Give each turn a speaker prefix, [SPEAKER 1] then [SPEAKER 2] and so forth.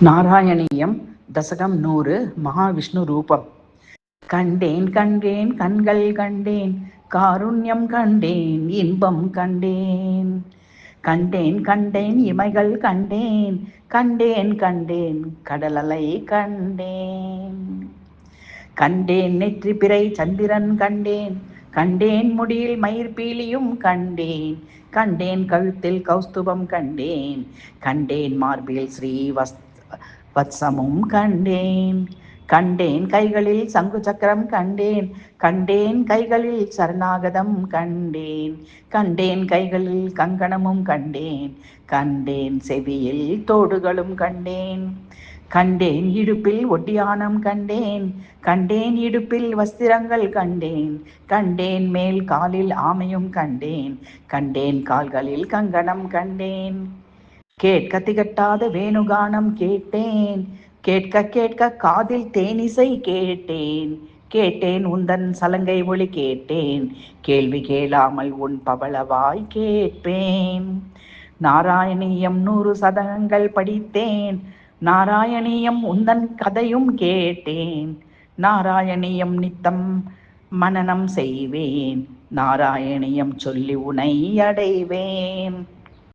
[SPEAKER 1] நாராயணீயம் தசகம் 100 மகாவிஷ்ணு ரூபம். கண்டேன் கண்டேன் கண்கள் கண்டேன், காருண்யம் கண்டேன், இன்பம் கண்டேன். கண்டேன் கண்டேன் இமைகள் கண்டேன், கண்டேன் கண்டேன் கடலலை கண்டேன். கண்டேன் நெற்றி பிறை சந்திரன் கண்டேன், கண்டேன் முடியில் மயிர்பீலியும் கண்டேன். கண்டேன் கழுத்தில் கௌஸ்துபம் கண்டேன், கண்டேன் மார்பில் ஸ்ரீ வத்சமும் கண்டேன். கண்டேன் கைகளில் சங்கு சக்கரம் கண்டேன், கண்டேன் கைகளில் சரணாகதம் கண்டேன். கண்டேன் கைகளில் கங்கணமும் கண்டேன், கண்டேன் செவியில் தோடுகளும் கண்டேன். கண்டேன் இடுப்பில் ஒட்டியானம் கண்டேன், கண்டேன் இடுப்பில் வஸ்திரங்கள் கண்டேன். கண்டேன் மேல் காலில் ஆமையும் கண்டேன், கண்டேன் கால்களில் கங்கணம் கண்டேன். கேட்க திகட்டாத வேணுகானம் கேட்டேன், கேட்க கேட்க காதில் தேனிசை கேட்டேன். கேட்டேன் உந்தன் சலங்கை ஒளி கேட்டேன், கேள்வி கேளாமல் உன் பவளவாய் கேட்பேன். நாராயணீயம் 100 சதகங்கள் படித்தேன், நாராயணீயம் உந்தன் கதையும் கேட்டேன். நாராயணீயம் நித்தம் மனனம் செய்வேன், நாராயணீயம் சொல்லி உனை அடைவேன்.